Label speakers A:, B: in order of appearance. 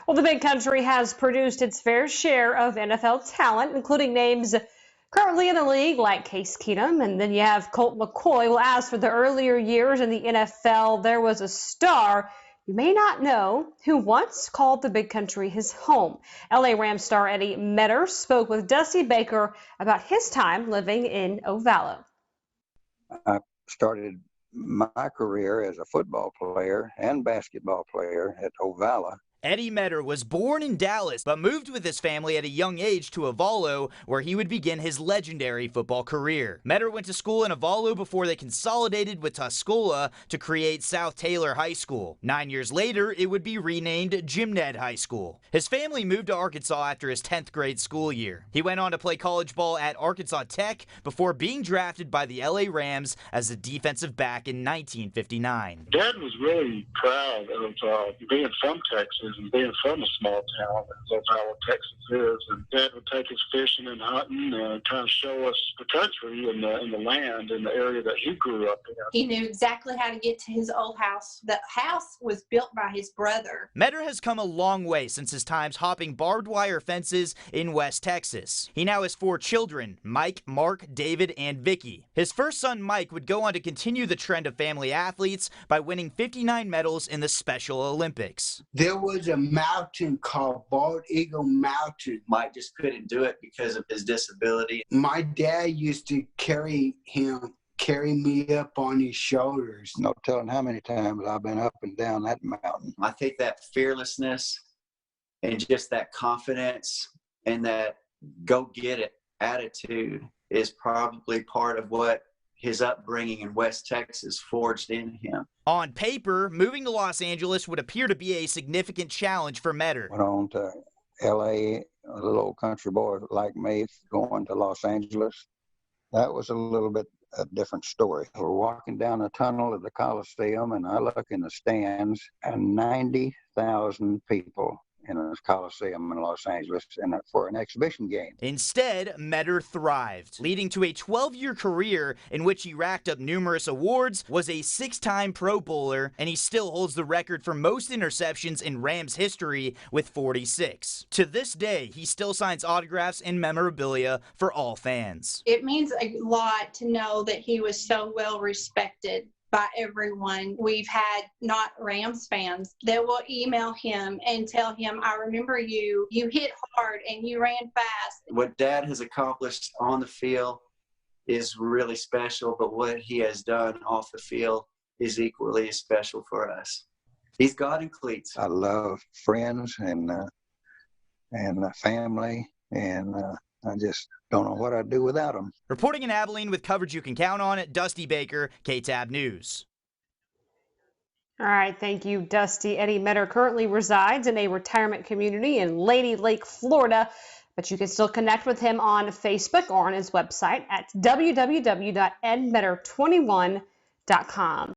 A: Well, the Big Country has produced its fair share of NFL talent, including names currently in the league like Case Keenum, and then you have Colt McCoy. Well, as for the earlier years in the NFL, there was a star you may not know who once called the Big Country his home. LA Rams star Eddie Meador spoke with Dusty Baker about his time living in Ocala.
B: I started my career as a football player and basketball player at Ocala.
C: Eddie Meador was born in Dallas, but moved with his family at a young age to Avalo, where he would begin his legendary football career. Meador went to school in Avalo before they consolidated with Tuscola to create South Taylor High School. 9 years later, it would be renamed Jim Ned High School. His family moved to Arkansas after his 10th grade school year. He went on to play college ball at Arkansas Tech before being drafted by the LA Rams as a defensive back in 1959.
D: Dad was really proud of being from Texas and being from a small town as Ocala, Texas is. And Dad would take us fishing and hunting and kind of show us the country and the land and the area that he grew up in.
E: He knew exactly how to get to his old house. The house was built by his brother.
C: Meador has come a long way since his times hopping barbed wire fences in West Texas. He now has 4 children, Mike, Mark, David, and Vicky. His first son, Mike, would go on to continue the trend of family athletes by winning 59 medals in the Special Olympics.
F: There was a mountain called Bald Eagle Mountain.
G: Mike just couldn't do it because of his disability.
F: My dad used to carry me up on his shoulders.
B: No telling how many times I've been up and down that mountain.
G: I think that fearlessness and just that confidence and that go-get-it attitude is probably part of what his upbringing in West Texas forged in him.
C: On paper, moving to Los Angeles would appear to be a significant challenge for Meador.
B: Went on to L.A., a little old country boy like me going to Los Angeles. That was a little bit a different story. We're walking down a tunnel of the Coliseum, and I look in the stands, and 90,000 people in a Coliseum in Los Angeles for an exhibition game.
C: Instead, Meador thrived, leading to a 12-year career in which he racked up numerous awards, was a 6-time Pro Bowler, and he still holds the record for most interceptions in Rams history with 46. To this day, he still signs autographs and memorabilia for all fans.
E: It means a lot to know that he was so well respected by everyone. We've had not Rams fans that will email him and tell him, I remember you hit hard and you ran fast.
G: What Dad has accomplished on the field is really special, but what he has done off the field is equally as special for us. He's God in cleats.
B: I love friends and family, and I just don't know what I'd do without them.
C: Reporting in Abilene with coverage you can count on, Dusty Baker, KTAB News.
A: All right, thank you, Dusty. Eddie Meador currently resides in a retirement community in Lady Lake, Florida, but you can still connect with him on Facebook or on his website at www.edmeador21.com.